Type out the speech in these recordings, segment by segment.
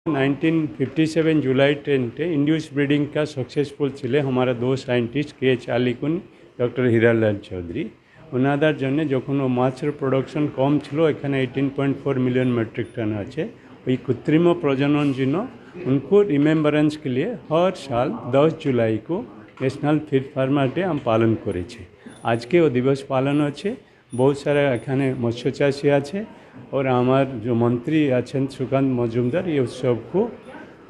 1957 जुलाई 10 induce breeding का successful चले हमारा दो साइंटिस्ट के आलिकुन डॉक्टर हीरालाल चौधरी ওনাদের জন্য যখন ও মাছের প্রোডাকশন কম ছিল এখানে 18.4 मिलियन मेट्रिक टन আছে ওই কৃত্রিম প্রজনন জন্য उनको रिमेम्बरेंस के लिए हर साल 10 जुलाई को नेशनल फिश फार्मर डे हम पालन করেছি আজকে ও दिवस पालन হচ্ছে बहुत सारा এখানে মৎস্যচাষী আছে और আমার जो मंत्री আছেন সুকান্ত মজুমদার এই উৎসবको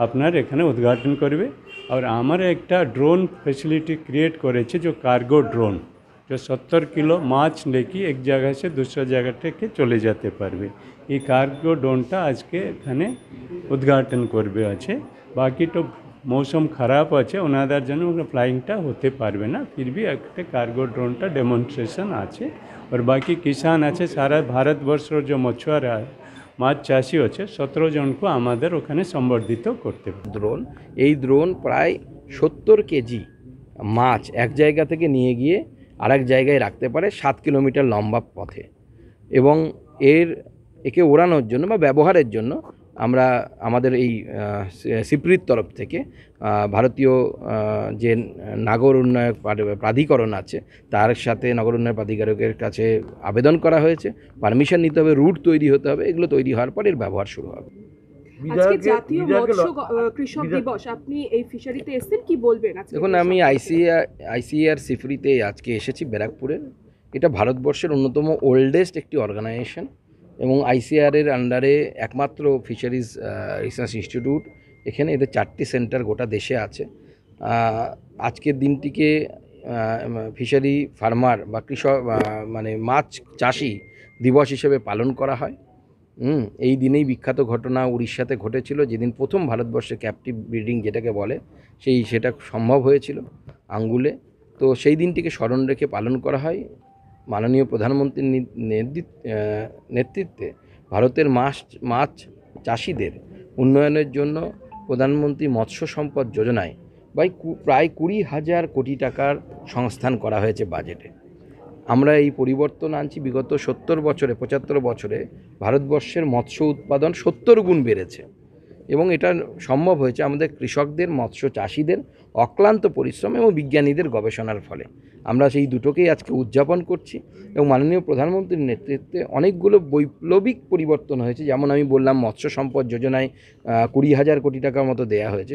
আপনার এখানে উদ্ঘাটন করবে और আমার একটা ড্রোন ফ্যাসিলিটি ক্রিয়েট করেছে जो कार्गो ड्रोन जो 70 किलो माछ लेके एक जगह से दूसरा जगह থেকে চলে যেতে পারবে এই कार्गो ड्रोनটা আজকে এখানে উদ্ঘাটন করবে আছে বাকি তো मौसम खराब আছে ওনাদের জন্য ফ্লাইংটা হতে পারবে না फिर भी একটা कार्गो ड्रोनটা ডেমনস্ট্রেশন আছে और बाकी किसान আছে সারা ভারতবর্ষের যে মছুয়ারা মাছ চাষি আছে 17 জনকে আমাদের ওখানে সম্বর্ধিত করতে হবে দ্রোন এই দ্রোন প্রায় 70 কেজি মাছ এক জায়গা থেকে নিয়ে গিয়ে আরেক জায়গায় রাখতে পারে 7 কিলোমিটার লম্বা পথে এবং একে ওড়ানোর জন্য বা ব্যবহারের জন্য আমরা আমাদের এই সিপ্রির তরফ থেকে ভারতীয় যে নাগর উন্নয়ন প্রাধিকরণ আছে তার সাথে নগর উন্নয়ন প্রাধিকারকের কাছে আবেদন করা হয়েছে পারমিশন নিতে হবে রুট তৈরি হতে হবে এগুলো তৈরি হওয়ার পর এর ব্যবহার শুরু হবে আজকে জাতীয় মৎস্য কৃষক দিবস আপনি এই ফিশারিতে এসেছেন কি বলবেন আজকে দেখুন আমি আইসিএআর সিফরিতে আজকে এসেছি ব্যারাকপুরে এটা ভারতবর্ষের অন্যতম ওল্ডেস্ট একটি অর্গানাইজেশন এবং আইসিআরের আন্ডারে একমাত্র ফিশারিজ রিসার্চ ইনস্টিটিউট এখানে এদের 4টি সেন্টার গোটা দেশে আছে আজকের দিনটিকে ফিশারি ফার্মার বা কৃষক মানে মাছ চাষি দিবস হিসেবে পালন করা হয় এই দিনেই বিখ্যাত ঘটনা উড়িষ্যাতে ঘটেছিল যেদিন প্রথম ভারতবর্ষে ক্যাপটিভ ব্রিডিং যেটাকে বলে সেটা সম্ভব হয়েছিল আঙ্গুলে তো সেই দিনটিকে স্মরণ রেখে পালন করা হয় মাননীয় প্রধানমন্ত্রীর নেতৃত্বে ভারতের মাছ চাষিদের উন্নয়নের জন্য প্রধানমন্ত্রী মৎস্য সম্পদ যোজনায় প্রায় 20,000 কোটি টাকার সংস্থান করা হয়েছে বাজেটে আমরা এই পরিবর্তন আনছি বিগত 75 বছরে ভারতবর্ষের মৎস্য উৎপাদন 70 গুণ বেড়েছে এবং এটা সম্ভব হয়েছে আমাদের কৃষকদের মৎস্য চাষিদের অক্লান্ত পরিশ্রম এবং বিজ্ঞানীদের গবেষণার ফলে আমরা সেই দুটোকেই আজকে উদযাপন করছি এবং মাননীয় প্রধানমন্ত্রীর নেতৃত্বে অনেকগুলো বৈপ্লবিক পরিবর্তন হয়েছে যেমন আমি বললাম মৎস্য সম্পদ যোজনায় 20,000 কোটি টাকার মতো দেয়া হয়েছে